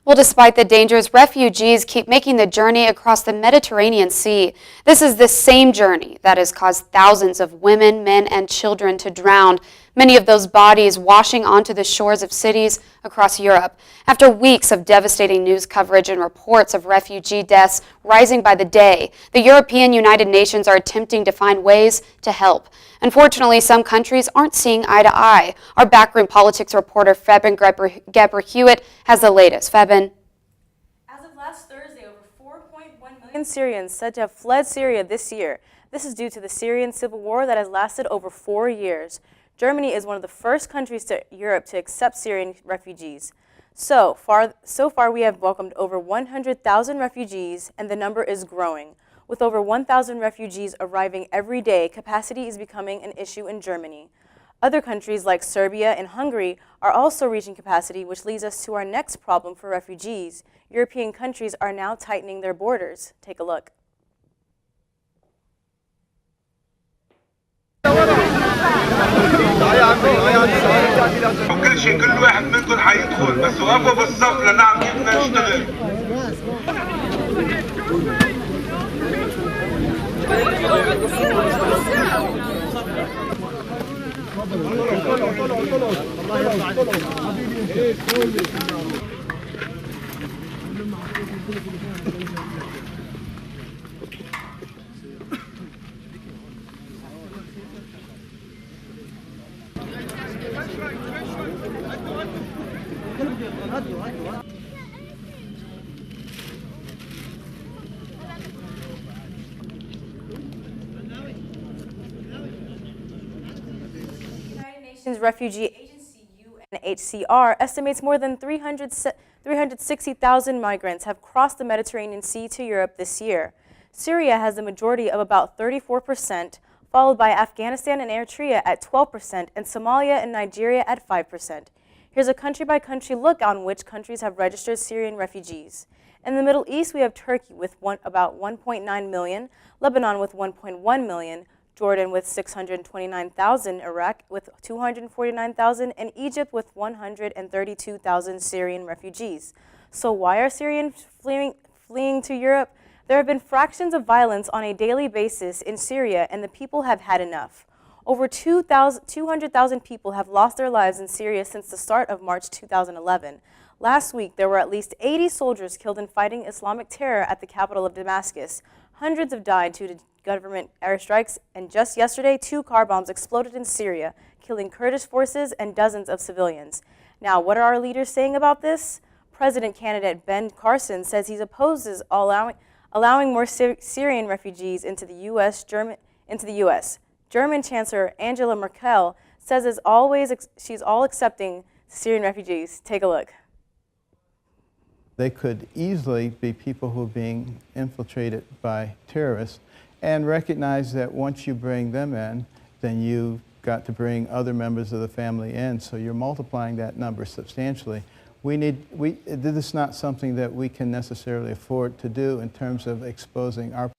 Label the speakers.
Speaker 1: Well, despite the dangers, refugees keep making the journey across the Mediterranean Sea. This is the same journey that has caused thousands of women, men, and children to drown, many of those bodies washing onto the shores of cities across Europe. After weeks of devastating news coverage and reports of refugee deaths rising by the day, the European United Nations are attempting to find ways to help. Unfortunately, some countries aren't seeing eye to eye. Our Backroom Politics reporter, Feben Geber-Hewitt, has the latest. Feben.
Speaker 2: As of last Thursday, over 4.1 million Syrians said to have fled Syria this year. This is due to the Syrian civil war that has lasted over 4 years. Germany is one of the first countries to Europe to accept Syrian refugees. So far, we have welcomed over 100,000 refugees, and the number is growing. With over 1,000 refugees arriving every day, capacity is becoming an issue in Germany. Other countries like Serbia and Hungary are also reaching capacity, which leads us to our next problem for refugees. European countries are now tightening their borders. Take a look.
Speaker 3: وكل شيء كل واحد منكم حيدخل بس وقفوا بالصف لنعرف كيف بدنا نشتغل.
Speaker 2: Refugee Agency UNHCR estimates more than 360,000 migrants have crossed the Mediterranean Sea to Europe this year. Syria has a majority of about 34%, followed by Afghanistan and Eritrea at 12%, and Somalia and Nigeria at 5%. Here's a country-by-country look on which countries have registered Syrian refugees. In the Middle East, we have Turkey with about 1.9 million, Lebanon with 1.1 million, Jordan with 629,000, Iraq with 249,000, and Egypt with 132,000 Syrian refugees. So why are Syrians fleeing to Europe? There have been fractions of violence on a daily basis in Syria, and the people have had enough. Over 200,000 people have lost their lives in Syria since the start of March 2011. Last week, there were at least 80 soldiers killed in fighting Islamic terror at the capital of Damascus. Hundreds have died due to government airstrikes, and just yesterday, 2 car bombs exploded in Syria, killing Kurdish forces and dozens of civilians. Now, what are our leaders saying about this? President candidate Ben Carson says he opposes allowing more Syrian refugees into the U.S. German Chancellor Angela Merkel says she's all accepting Syrian refugees. Take a look.
Speaker 4: They could easily be people who are being infiltrated by terrorists, and recognize that once you bring them in, then you've got to bring other members of the family in, so you're multiplying that number substantially. This is not something that we can necessarily afford to do in terms of exposing our